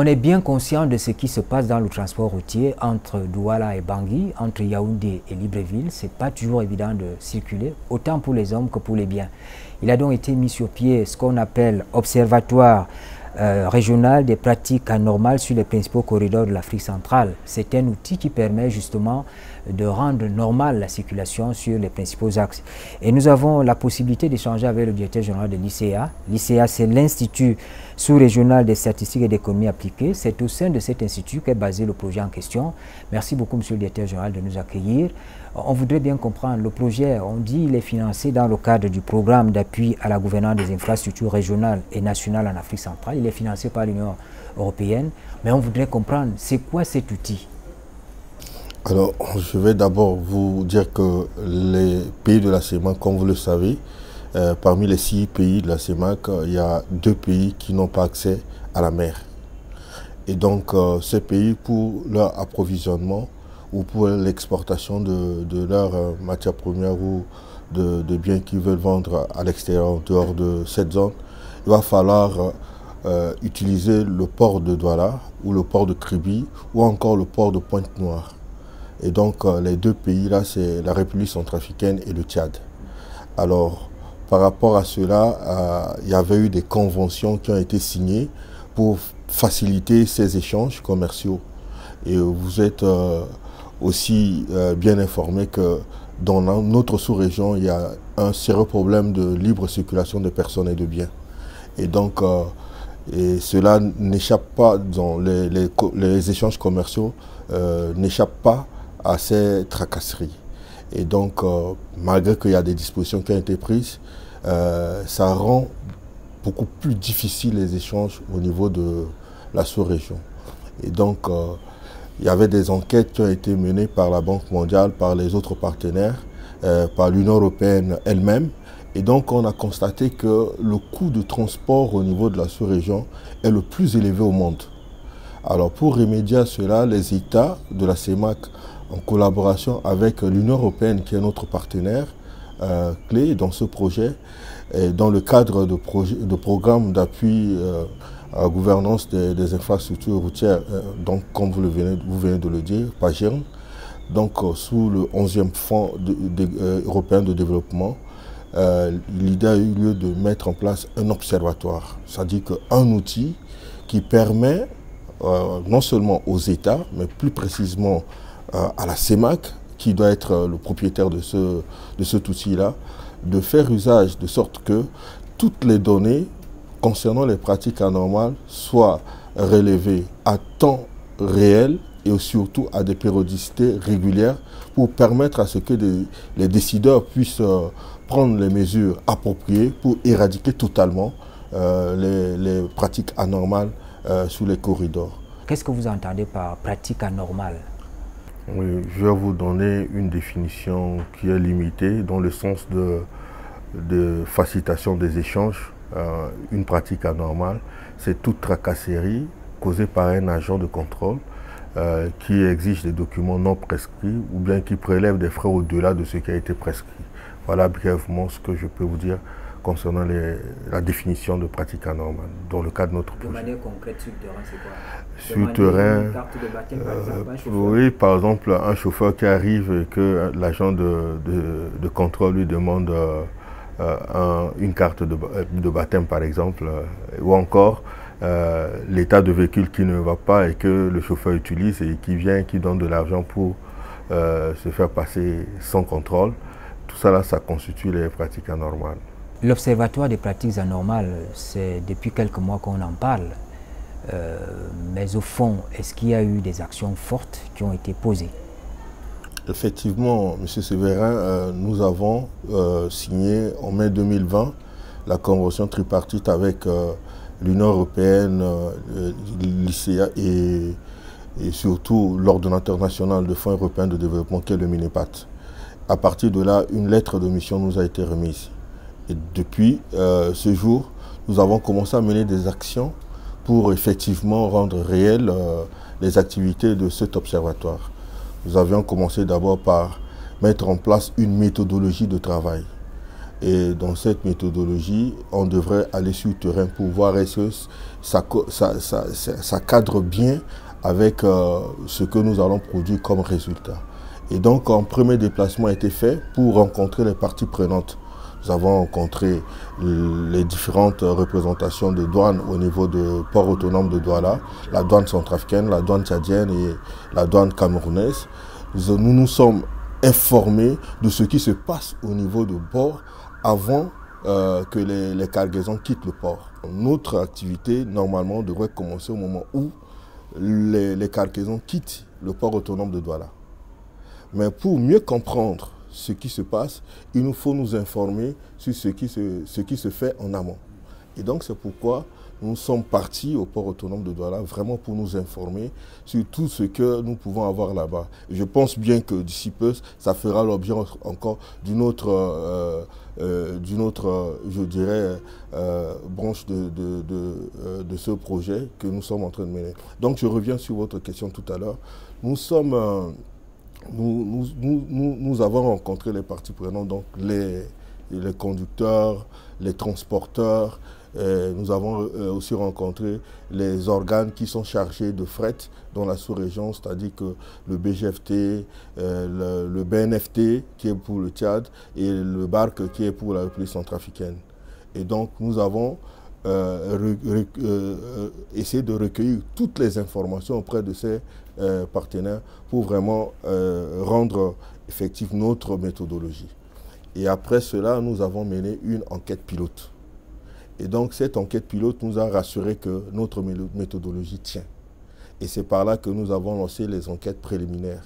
On est bien conscient de ce qui se passe dans le transport routier entre Douala et Bangui, entre Yaoundé et Libreville. Ce n'est pas toujours évident de circuler, autant pour les hommes que pour les biens. Il a donc été mis sur pied ce qu'on appelle Observatoire régional des pratiques anormales sur les principaux corridors de l'Afrique centrale. C'est un outil qui permet justement de rendre normale la circulation sur les principaux axes. Et nous avons la possibilité d'échanger avec le directeur général de l'ICA. L'ICA, c'est l'Institut sous-régional des statistiques et d'économie appliquée. C'est au sein de cet institut qu'est basé le projet en question. Merci beaucoup, monsieur le directeur général, de nous accueillir. On voudrait bien comprendre, le projet, on dit il est financé dans le cadre du programme d'appui à la gouvernance des infrastructures régionales et nationales en Afrique centrale. Il est financé par l'Union européenne, mais on voudrait comprendre, c'est quoi cet outil? Alors, je vais d'abord vous dire que les pays de la CEMAC, comme vous le savez, parmi les 6 pays de la CEMAC, il y a 2 pays qui n'ont pas accès à la mer. Et donc, ces pays, pour leur approvisionnement ou pour l'exportation de leurs matières premières ou de biens qu'ils veulent vendre à l'extérieur, en dehors de cette zone, il va falloir utiliser le port de Douala ou le port de Kribi ou encore le port de Pointe-Noire. Et donc, les 2 pays-là, c'est la République centrafricaine et le Tchad. Alors, par rapport à cela, il y avait eu des conventions qui ont été signées pour faciliter ces échanges commerciaux. Et vous êtes aussi bien informé que dans notre sous-région, il y a un sérieux problème de libre circulation de personnes et de biens. Et donc, cela n'échappe pas, les échanges commerciaux n'échappent pas à ces tracasseries. Et donc, malgré qu'il y a des dispositions qui ont été prises, ça rend beaucoup plus difficile les échanges au niveau de la sous-région. Et donc, il y avait des enquêtes qui ont été menées par la Banque mondiale, par les autres partenaires, par l'Union européenne elle-même. Et donc, on a constaté que le coût de transport au niveau de la sous-région est le plus élevé au monde. Alors, pour remédier à cela, les États de la CEMAC, en collaboration avec l'Union européenne, qui est notre partenaire clé dans ce projet, et dans le cadre de programmes d'appui à la gouvernance des infrastructures routières, donc comme vous venez de le dire, PAGIRN, donc sous le 11e Fonds européen de développement, l'idée a eu lieu de mettre en place un observatoire, c'est-à-dire qu'un outil qui permet non seulement aux États, mais plus précisément à la CEMAC, qui doit être le propriétaire de cet outil-là, de faire usage de sorte que toutes les données concernant les pratiques anormales soient relevées à temps réel et surtout à des périodicités régulières pour permettre à ce que les décideurs puissent prendre les mesures appropriées pour éradiquer totalement les pratiques anormales sur les corridors. Qu'est-ce que vous entendez par pratique anormale? Oui, je vais vous donner une définition qui est limitée dans le sens de facilitation des échanges. Une pratique anormale, c'est toute tracasserie causée par un agent de contrôle qui exige des documents non prescrits ou bien qui prélève des frais au-delà de ce qui a été prescrit. Voilà brièvement ce que je peux vous dire concernant la définition de pratique anormale dans le cadre de notre projet. De manière concrète, sur le terrain, c'est quoi? Sur le terrain, une carte de baptême, par exemple, un chauffeur. Oui, par exemple, un chauffeur qui arrive et que l'agent de contrôle lui demande une carte de baptême, par exemple, ou encore l'état de véhicule qui ne va pas et que le chauffeur utilise et qui donne de l'argent pour se faire passer sans contrôle. Tout ça, là, ça constitue les pratiques anormales. L'Observatoire des pratiques anormales, c'est depuis quelques mois qu'on en parle. Mais au fond, est-ce qu'il y a eu des actions fortes qui ont été posées? Effectivement, M. Séverin, nous avons signé en mai 2020 la convention tripartite avec l'Union européenne, l'ICA et surtout l'ordonnateur national de Fonds européen de développement qui est le MINEPAT. À partir de là, une lettre de mission nous a été remise. Et depuis ce jour, nous avons commencé à mener des actions pour effectivement rendre réelles les activités de cet observatoire. Nous avions commencé d'abord par mettre en place une méthodologie de travail. Et dans cette méthodologie, on devrait aller sur le terrain pour voir est-ce que ça cadre bien avec ce que nous allons produire comme résultat. Et donc, un premier déplacement a été fait pour rencontrer les parties prenantes. Nous avons rencontré les différentes représentations de douane au niveau du port autonome de Douala, la douane centrafricaine, la douane tchadienne et la douane camerounaise. Nous nous sommes informés de ce qui se passe au niveau du port avant que les cargaisons quittent le port. Notre activité, normalement, devrait commencer au moment où les cargaisons quittent le port autonome de Douala. Mais pour mieux comprendre ce qui se passe, il nous faut nous informer sur ce qui se fait en amont. Et donc c'est pourquoi nous sommes partis au port autonome de Douala vraiment pour nous informer sur tout ce que nous pouvons avoir là-bas. Je pense bien que d'ici peu, ça fera l'objet encore d'une autre, je dirais, branche de ce projet que nous sommes en train de mener. Donc je reviens sur votre question tout à l'heure. Nous avons rencontré les parties prenantes, donc les conducteurs, les transporteurs. Nous avons aussi rencontré les organes qui sont chargés de fret dans la sous-région, c'est-à-dire que le BGFT, le BNFT qui est pour le Tchad et le BARC qui est pour la République centrafricaine. Et donc nous avons essayé de recueillir toutes les informations auprès de ces partenaires pour vraiment rendre effective notre méthodologie. Et après cela, nous avons mené une enquête pilote. Et donc cette enquête pilote nous a rassuré que notre méthodologie tient. Et c'est par là que nous avons lancé les enquêtes préliminaires.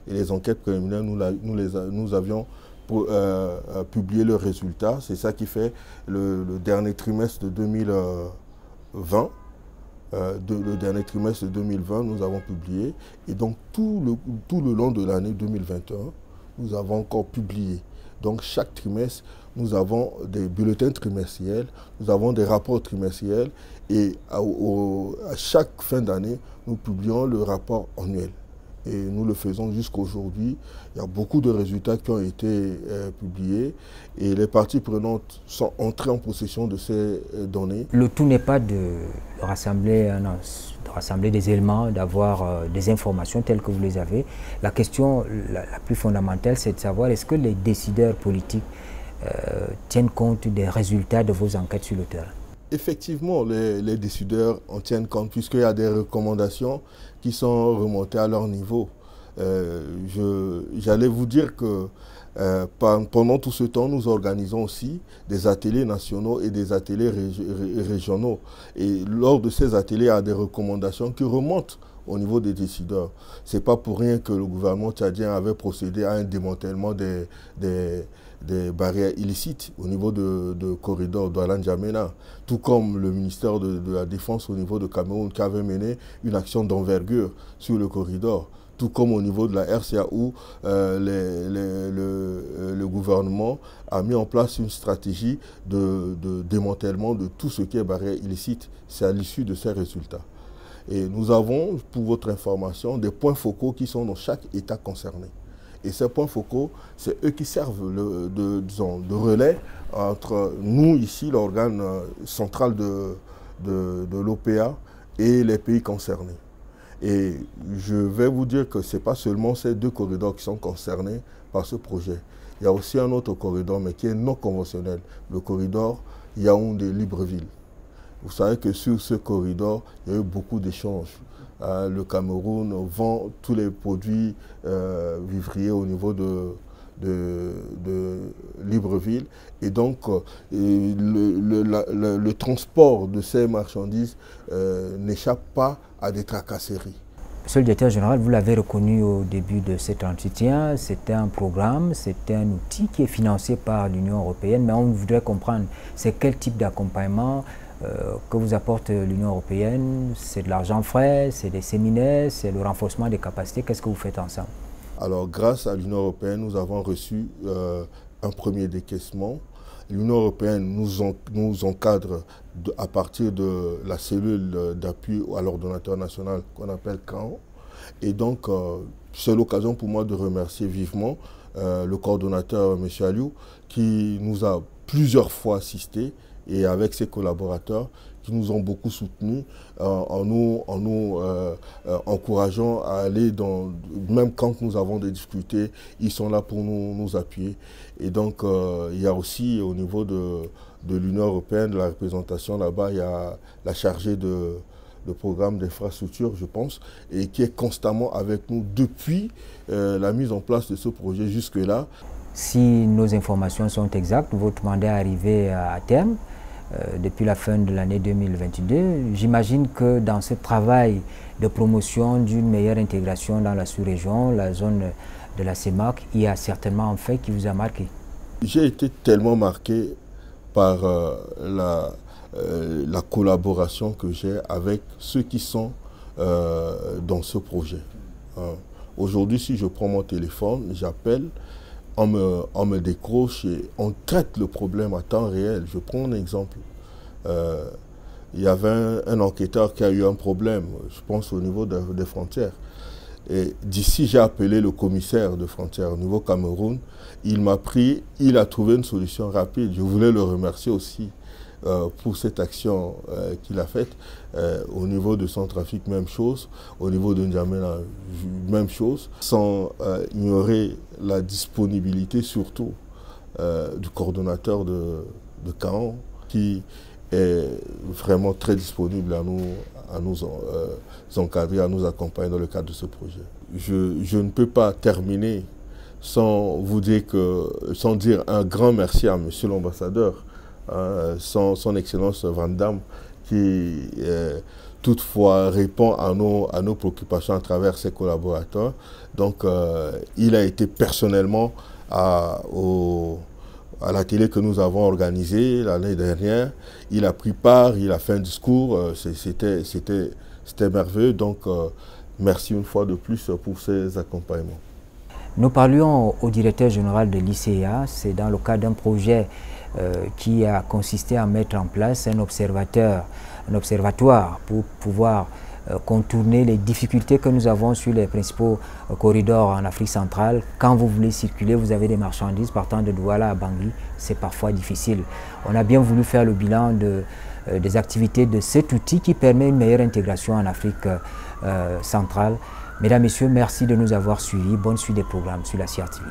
Et les enquêtes préliminaires, nous avions publié le résultat. C'est ça qui fait le dernier trimestre de 2020. Le dernier trimestre de 2020, nous avons publié. Et donc tout le long de l'année 2021, nous avons encore publié. Donc chaque trimestre, nous avons des bulletins trimestriels, nous avons des rapports trimestriels et à chaque fin d'année, nous publions le rapport annuel. Et nous le faisons jusqu'aujourd'hui. Il y a beaucoup de résultats qui ont été publiés et les parties prenantes sont entrées en possession de ces données. Le tout n'est pas de rassembler des éléments, d'avoir des informations telles que vous les avez. La question la plus fondamentale, c'est de savoir est-ce que les décideurs politiques tiennent compte des résultats de vos enquêtes sur le terrain? Effectivement, les décideurs en tiennent compte puisqu'il y a des recommandations qui sont remontées à leur niveau. J'allais vous dire que pendant tout ce temps, nous organisons aussi des ateliers nationaux et des ateliers régionaux. Et lors de ces ateliers, il y a des recommandations qui remontent au niveau des décideurs. Ce n'est pas pour rien que le gouvernement tchadien avait procédé à un démantèlement des barrières illicites au niveau de corridor Douala-N'Djamena, tout comme le ministère de la Défense au niveau de Cameroun qui avait mené une action d'envergure sur le corridor, tout comme au niveau de la RCA où le gouvernement a mis en place une stratégie de démantèlement de tout ce qui est barrière illicite. C'est à l'issue de ces résultats. Et nous avons, pour votre information, des points focaux qui sont dans chaque État concerné. Et ces points focaux, c'est eux qui servent de relais entre nous, ici, l'organe central de l'OPA et les pays concernés. Et je vais vous dire que ce n'est pas seulement ces deux corridors qui sont concernés par ce projet. Il y a aussi un autre corridor, mais qui est non conventionnel, le corridor Yaoundé-Libreville. Vous savez que sur ce corridor, il y a eu beaucoup d'échanges. Le Cameroun vend tous les produits vivriers au niveau de Libreville. Et donc, le transport de ces marchandises n'échappe pas à des tracasseries. Monsieur le directeur général, vous l'avez reconnu au début de cet entretien, c'était un programme, c'était un outil qui est financé par l'Union européenne, mais on voudrait comprendre, c'est quel type d'accompagnement que vous apporte l'Union européenne? C'est de l'argent frais, c'est des séminaires, c'est le renforcement des capacités. Qu'est-ce que vous faites ensemble? Alors, grâce à l'Union européenne, nous avons reçu un premier décaissement. L'Union européenne nous encadre à partir de la cellule d'appui à l'ordonnateur national qu'on appelle CAO. Et donc, c'est l'occasion pour moi de remercier vivement le coordonnateur, M. Aliou, qui nous a plusieurs fois assisté et avec ses collaborateurs qui nous ont beaucoup soutenus en nous encourageant à aller même quand nous avons des difficultés, ils sont là pour nous appuyer. Et donc il y a aussi au niveau de l'Union européenne, de la représentation là-bas, il y a la chargée de programme d'infrastructure, je pense, et qui est constamment avec nous depuis la mise en place de ce projet jusque-là. Si nos informations sont exactes, votre mandat est arrivé à terme depuis la fin de l'année 2022. J'imagine que dans ce travail de promotion d'une meilleure intégration dans la sous-région, la zone de la CEMAC, il y a certainement un fait qui vous a marqué. J'ai été tellement marqué par la collaboration que j'ai avec ceux qui sont dans ce projet. Aujourd'hui, si je prends mon téléphone, j'appelle, on me décroche et on traite le problème à temps réel. Je prends un exemple. Il y avait un enquêteur qui a eu un problème, je pense au niveau des frontières. Et d'ici, j'ai appelé le commissaire de frontières au niveau Cameroun. Il m'a pris, il a trouvé une solution rapide. Je voulais le remercier aussi pour cette action qu'il a faite. Au niveau de Centrafrique, même chose. Au niveau de N'Djamena, même chose. Sans ignorer la disponibilité surtout du coordonnateur de Caen, qui est vraiment très disponible à nous encadrer, à nous accompagner dans le cadre de ce projet. Je ne peux pas terminer sans dire un grand merci à Monsieur l'ambassadeur, son Excellence Van Damme, qui toutefois répond à nos préoccupations à travers ses collaborateurs. Donc il a été personnellement à la télé que nous avons organisée l'année dernière. Il a pris part, il a fait un discours, c'était merveilleux. Donc merci une fois de plus pour ces accompagnements. Nous parlions au directeur général de l'ICA, c'est dans le cadre d'un projet qui a consisté à mettre en place un observatoire pour pouvoir contourner les difficultés que nous avons sur les principaux corridors en Afrique centrale. Quand vous voulez circuler, vous avez des marchandises partant de Douala à Bangui, c'est parfois difficile. On a bien voulu faire le bilan des activités de cet outil qui permet une meilleure intégration en Afrique centrale. Mesdames, Messieurs, merci de nous avoir suivis. Bonne suite des programmes sur la CRTV.